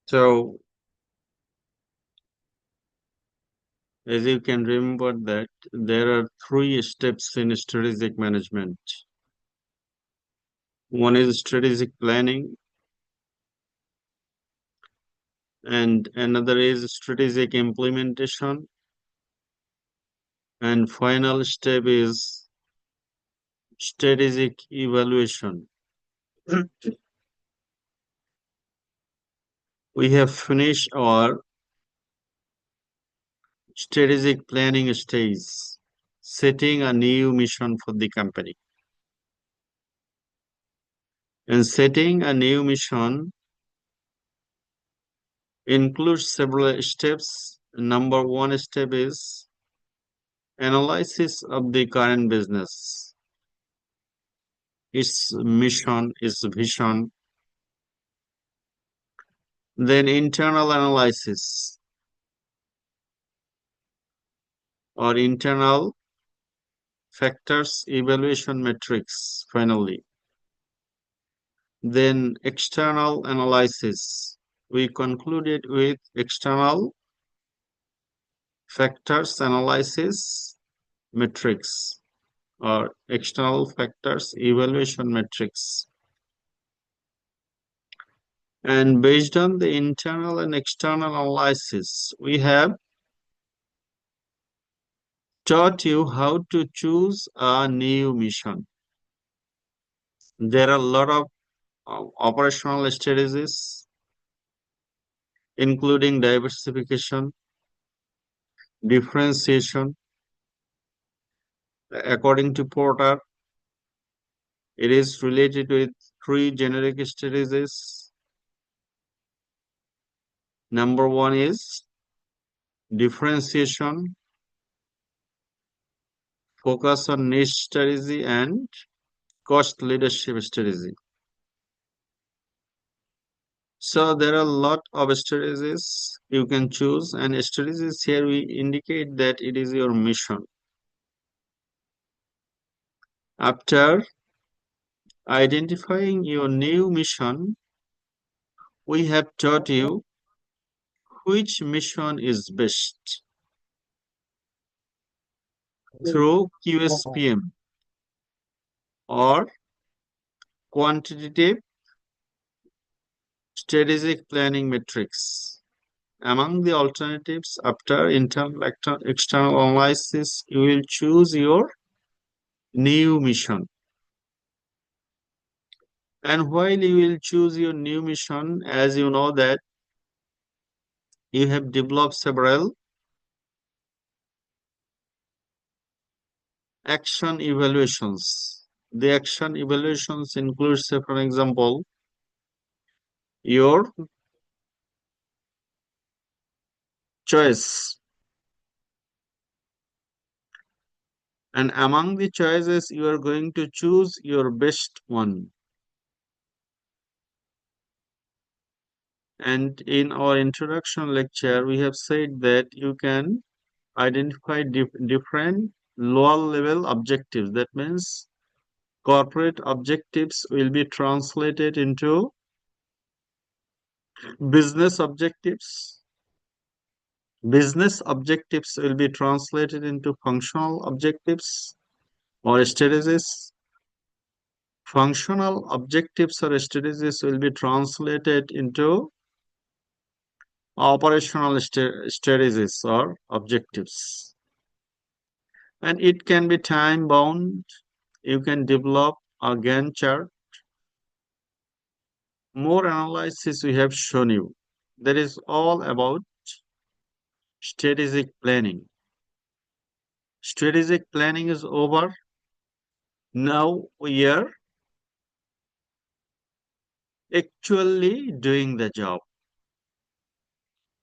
So, as you can remember that there are three steps in strategic management. One is strategic planning, and another is strategic implementation, and final step is strategic evaluation. We have finished our strategic planning stage, setting a new mission for the company. And setting a new mission includes several steps. Number one step is analysis of the current business, its mission, its vision. Then internal analysis or internal factors evaluation metrics finally. Then external analysis. We concluded with external factors analysis metrics or external factors evaluation metrics. And based on the internal and external analysis, we have taught you how to choose a new mission. There are a lot of operational strategies, including diversification, differentiation. According to Porter, it is related with three generic strategies. Number one is differentiation, focus on niche strategy, and cost leadership strategy. So there are a lot of strategies you can choose, and strategies here we indicate that it is your mission. After identifying your new mission, we have taught you which mission is best through QSPM or quantitative strategic planning metrics. Among the alternatives, after internal external analysis, you will choose your new mission. And while you will choose your new mission, as you know that you have developed several action evaluations. The action evaluations include, say, for example, your choice. And among the choices, you are going to choose your best one. And in our introduction lecture, we have said that you can identify different lower level objectives. That means corporate objectives will be translated into business objectives. Business objectives will be translated into functional objectives or strategies. Functional objectives or strategies will be translated into operational strategies or objectives. And it can be time bound. You can develop a Gantt chart. More analysis we have shown you. That is all about strategic planning. Strategic planning is over. Now we are actually doing the job.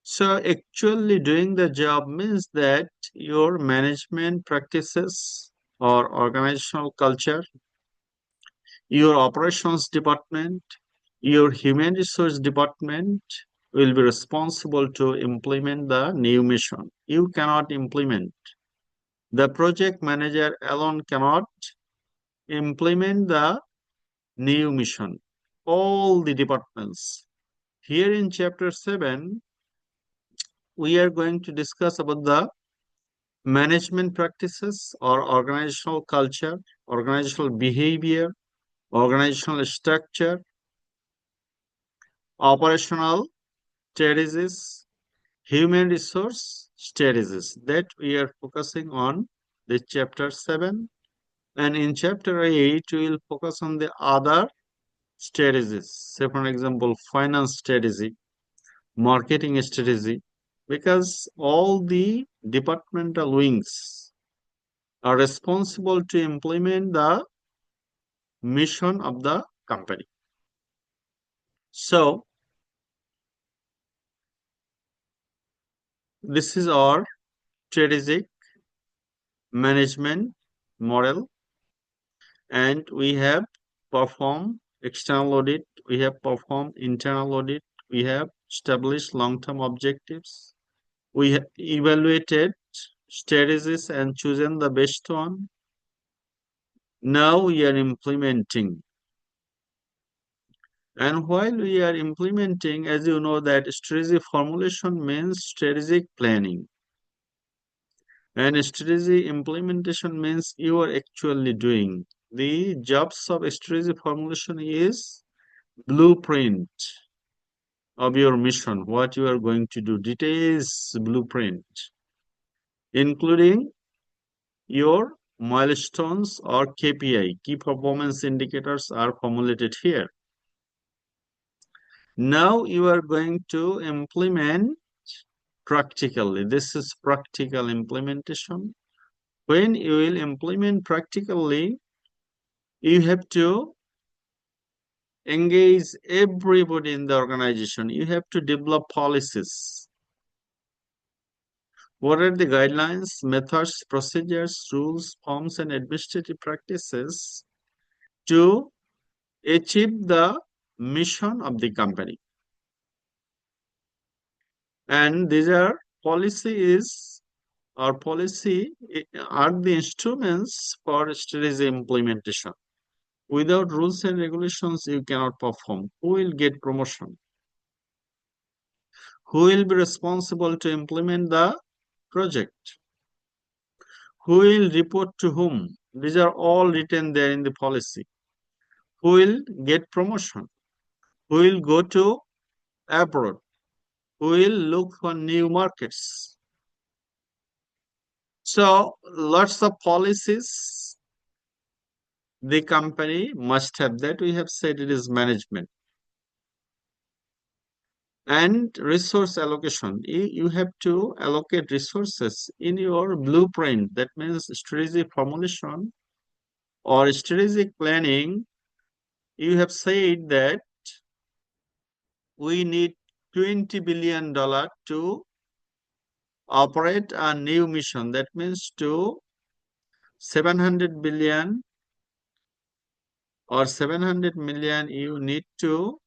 So actually doing the job means that your management practices or organizational culture, your operations department, your human resource department will be responsible to implement the new mission. You cannot implement. The project manager alone cannot implement the new mission. All the departments Here in chapter 7, we are going to discuss about the management practices or organizational culture, organizational behavior, organizational structure, operational strategies, human resource strategies that we are focusing on the chapter 7. And in chapter 8, we will focus on the other strategies. Say, for example, finance strategy, marketing strategy, because all the departmental wings are responsible to implement the mission of the company. So, this is our strategic management model, and we have performed external audit, we have performed internal audit, we have established long-term objectives, we have evaluated strategies and chosen the best one. Now we are implementing. And while we are implementing, as you know, that strategy formulation means strategic planning. And strategy implementation means you are actually doing. The jobs of strategy formulation is blueprint of your mission, what you are going to do, details blueprint, including your milestones or KPI, key performance indicators are formulated here. Now you are going to implement practically. This is practical implementation. When you will implement practically, you have to engage everybody in the organization. You have to develop policies. What are the guidelines, methods, procedures, rules, forms, and administrative practices to achieve the mission of the company? And these are policies or policy are the instruments for strategy implementation. Without rules and regulations, you cannot perform. Who will get promotion? Who will be responsible to implement the project? Who will report to whom? These are all written there in the policy. Who will get promotion? Who will go to abroad? Who will look for new markets? So, lots of policies the company must have. That we have said it is management. And resource allocation. You have to allocate resources in your blueprint. That means strategy formulation or strategic planning. You have said that we need $20 billion to operate a new mission. That means to 700 billion or 700 million you need to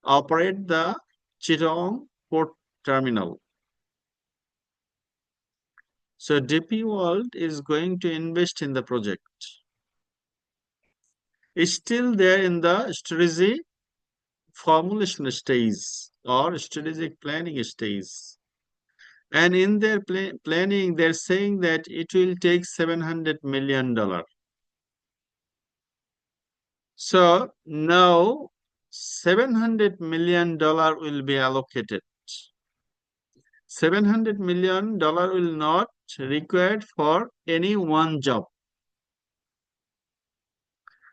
operate the Chittagong port terminal. So DP World is going to invest in the project. It's still there in the strategy formulation stage or strategic planning stage. And in their planning, they're saying that it will take $700 million. So now $700 million will be allocated. $700 million will not required for any one job.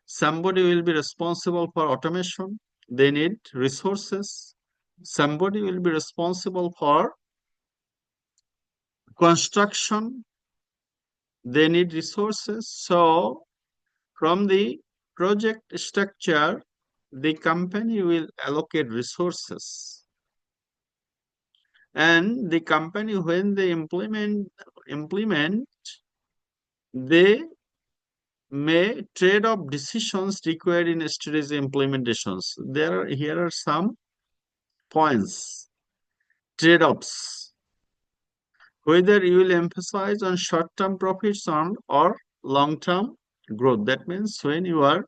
Somebody will be responsible for automation. They need resources. Somebody will be responsible for construction. They need resources. So from the project structure, the company will allocate resources. And the company, when they implement, they may trade off decisions required in strategy implementations. Here are some points. Trade-offs. Whether you will emphasize on short-term profits or long-term growth. That means when you are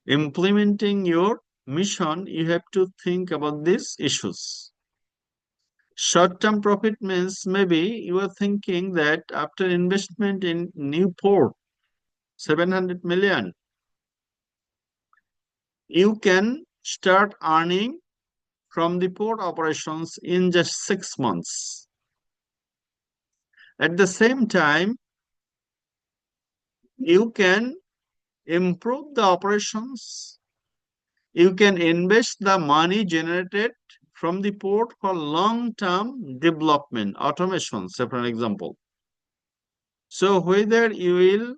implementing your mission, you have to think about these issues. Short-term profit means maybe you are thinking that after investment in new port, 700 million, you can start earning from the port operations in just 6 months. At the same time, you can improve the operations. You can invest the money generated from the port for long-term development, automation, say for an example. So whether you will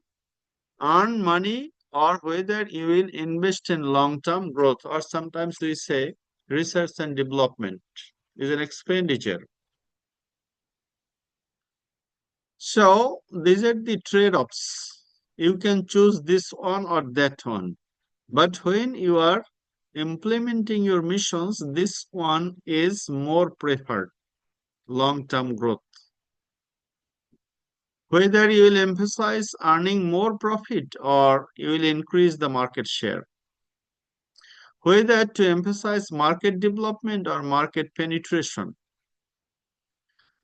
earn money or whether you will invest in long-term growth, or sometimes we say research and development is an expenditure. So these are the trade-offs. You can choose this one or that one. But when you are implementing your missions, this one is more preferred, long-term growth. Whether you will emphasize earning more profit or you will increase the market share. Whether to emphasize market development or market penetration.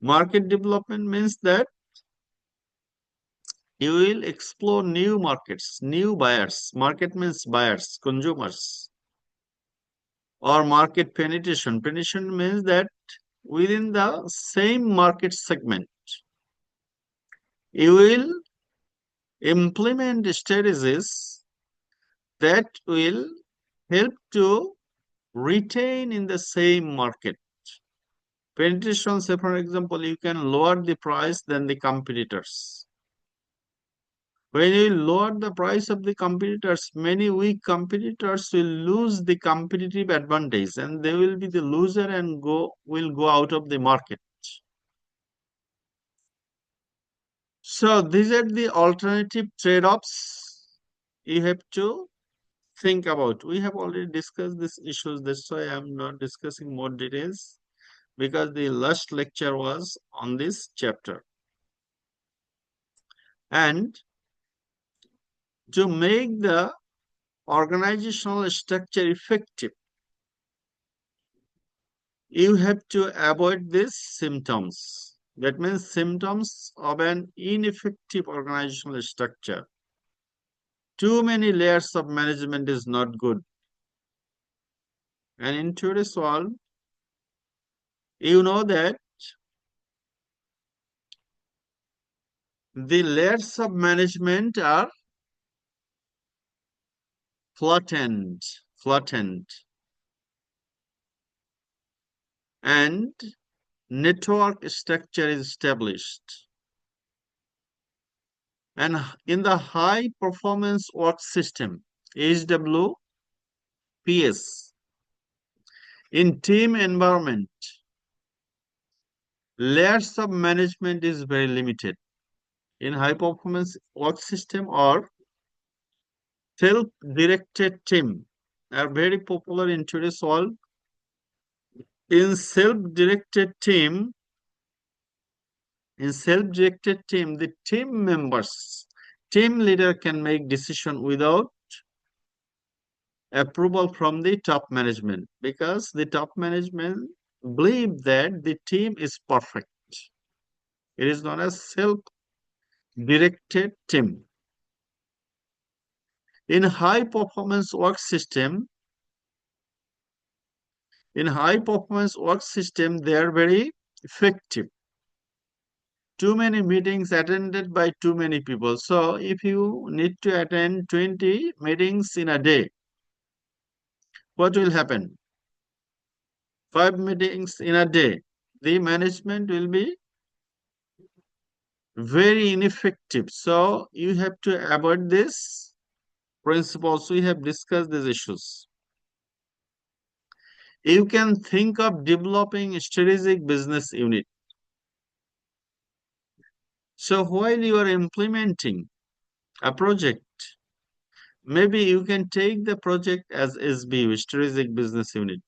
Market development means that you will explore new markets, new buyers. Market means buyers, consumers. Or market penetration. Penetration means that within the same market segment, you will implement strategies that will help to retain in the same market. Penetration, say for example, you can lower the price than the competitors. When you lower the price of the competitors, many weak competitors will lose the competitive advantage and they will be the loser and will go out of the market. So these are the alternative trade-offs you have to think about. We have already discussed these issues. That's why I'm not discussing more details because the last lecture was on this chapter. And to make the organizational structure effective, you have to avoid these symptoms. That means symptoms of an ineffective organizational structure. Too many layers of management is not good. And in today's world, you know that the layers of management are flattened, and network structure is established. And in the high performance work system, HWPS, in team environment, layers of management is very limited. In high performance work system or self-directed team are very popular in today's world. In self-directed team, the team members, team leader can make decision without approval from the top management because the top management believe that the team is perfect. It is not a self-directed team. In high performance work system, they are very effective. Too many meetings attended by too many people. So if you need to attend 20 meetings in a day, what will happen? 5 meetings in a day. The management will be very ineffective. So you have to avoid this principles. We have discussed these issues. You can think of developing a strategic business unit. So while you are implementing a project, maybe you can take the project as SBU, strategic business unit.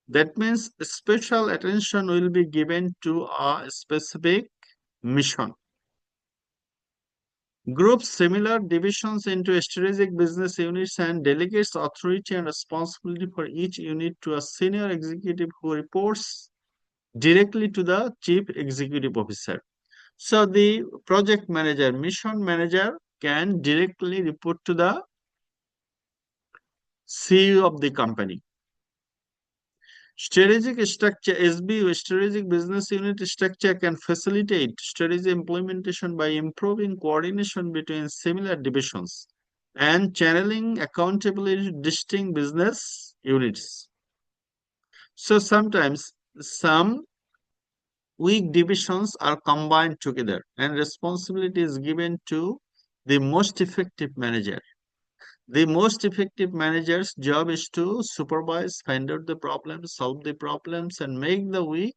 That means special attention will be given to a specific mission. Groups similar divisions into strategic business units and delegates authority and responsibility for each unit to a senior executive who reports directly to the chief executive officer. So the project manager, mission manager can directly report to the CEO of the company. Strategic structure, SBU, strategic business unit structure can facilitate strategy implementation by improving coordination between similar divisions and channeling accountability to distinct business units. So sometimes some weak divisions are combined together and responsibility is given to the most effective manager. The most effective manager's job is to supervise, find out the problems, solve the problems, and make the weak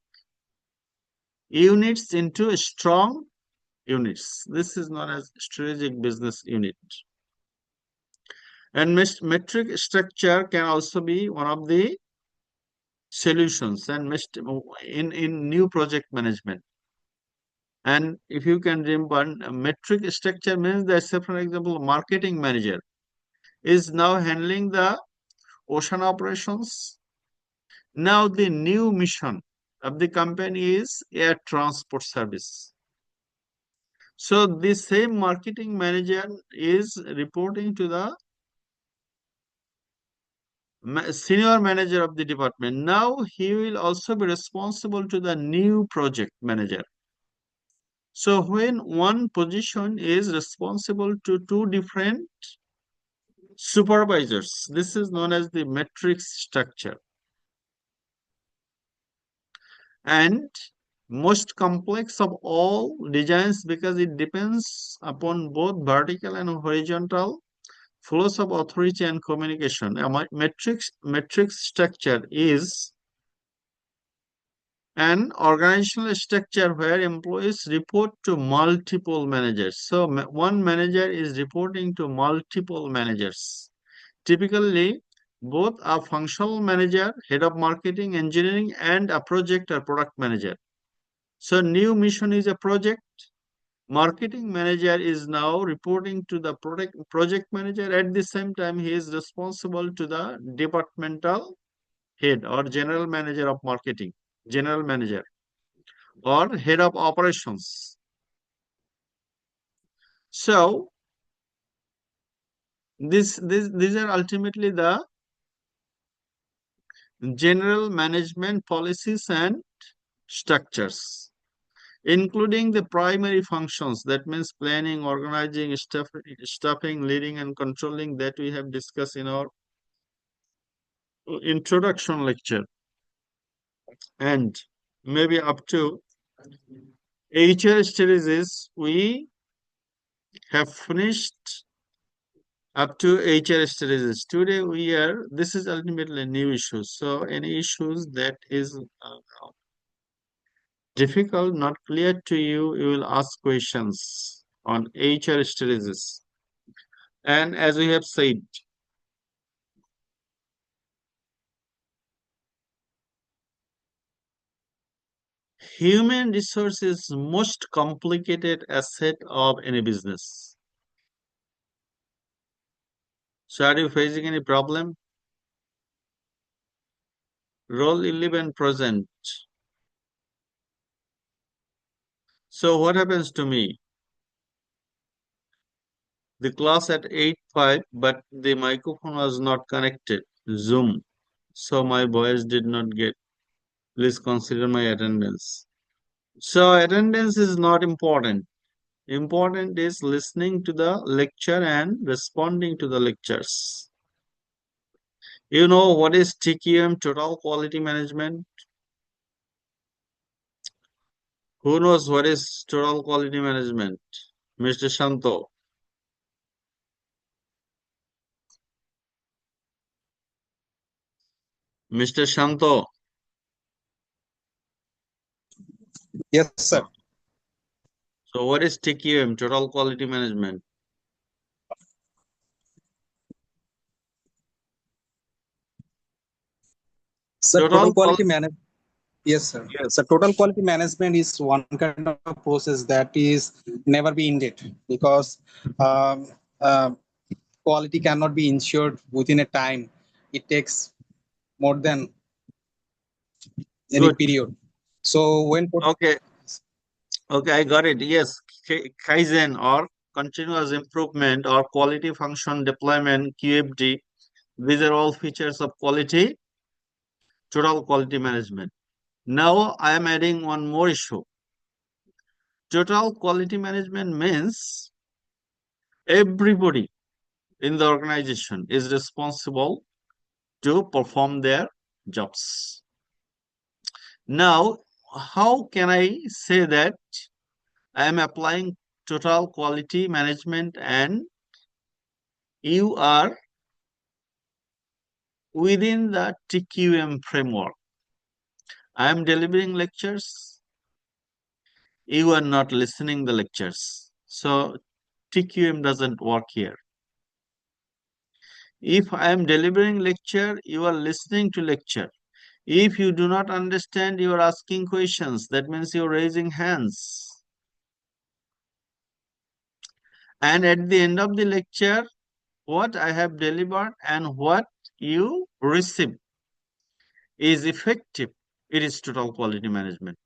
units into strong units. This is known as strategic business unit. And metric structure can also be one of the solutions and in new project management. And if you can remember, a metric structure means that, say, for example, marketing manager is now handling the ocean operations. Now the new mission of the company is air transport service. So the same marketing manager is reporting to the senior manager of the department. Now he will also be responsible to the new project manager. So when one position is responsible to two different supervisors, this is known as the matrix structure. And most complex of all designs because it depends upon both vertical and horizontal flows of authority and communication. A matrix structure is an organizational structure where employees report to multiple managers. So one manager is reporting to multiple managers. Typically, both a functional manager, head of marketing, engineering, and a project or product manager. So new mission is a project. Marketing manager is now reporting to the project manager. At the same time, he is responsible to the departmental head or general manager of marketing, general manager or head of operations. So these are ultimately the general management policies and structures, including the primary functions. That means planning, organizing, staffing, leading, and controlling that we have discussed in our introduction lecture. And maybe up to HR strategies, we have finished up to HR strategies. Today this is ultimately new issues. So any issues that is difficult, not clear to you, you will ask questions on HR strategies. And as we have said, human resources most complicated asset of any business. So are you facing any problem? Role 11 present. So what happens to me? The class at 8:05, but the microphone was not connected. Zoom. So my voice did not get. Please consider my attendance. So attendance is not important. Important is listening to the lecture and responding to the lectures. You know what is TQM, Total Quality Management? Who knows what is Total Quality Management? Mr. Shanto. Mr. Shanto. Yes, sir. So what is TQM, Total Quality Management? Sir, Total total quality management. Yes, sir. So total quality management is one kind of process that is never be ended because um, uh, quality cannot be ensured within a time. It takes more than any Good. period. So when Okay. Okay, I got it. Yes, Kaizen or continuous improvement or quality function deployment, QFD, these are all features of quality, total quality management. Now I am adding one more issue. Total quality management means everybody in the organization is responsible to perform their jobs. Now, how can I say that I am applying total quality management and you are within the TQM framework? I am delivering lectures, you are not listening the lectures. So TQM doesn't work here. If I am delivering lecture, you are listening to lecture. If you do not understand, you are asking questions. That means you are raising hands. And at the end of the lecture, what I have delivered and what you receive is effective. It is total quality management.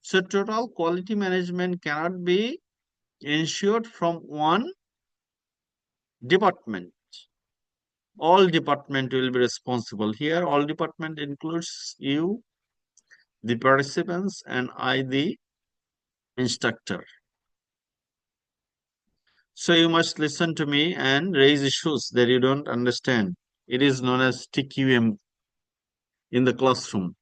So total quality management cannot be ensured from one department. All department will be responsible. Here, all department includes you, the participants, and I, the instructor. So you must listen to me and raise issues that you don't understand. It is known as TQM in the classroom.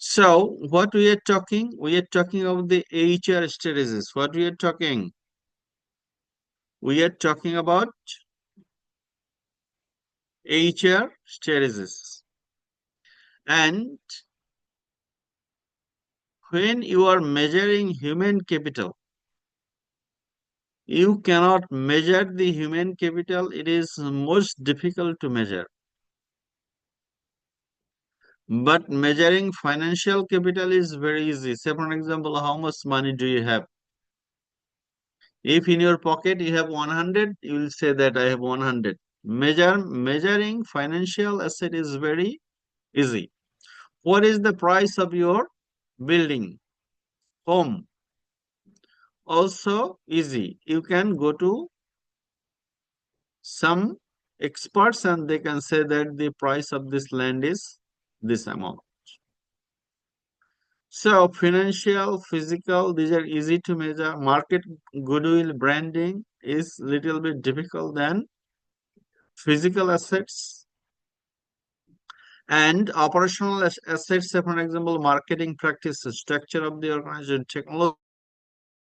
So what we are talking? We are talking about the HR strategies. What we are talking? We are talking about HR strategies. And when you are measuring human capital, you cannot measure the human capital. It is most difficult to measure. But measuring financial capital is very easy. Say, for example, how much money do you have? If in your pocket you have 100, you will say that I have 100. Measuring financial asset is very easy. What is the price of your building, home? Also easy. You can go to some experts and they can say that the price of this land is this amount. So financial, physical, these are easy to measure. Market goodwill branding is little bit difficult than physical assets and operational assets. Say, for example, marketing practices, structure of the organization, technology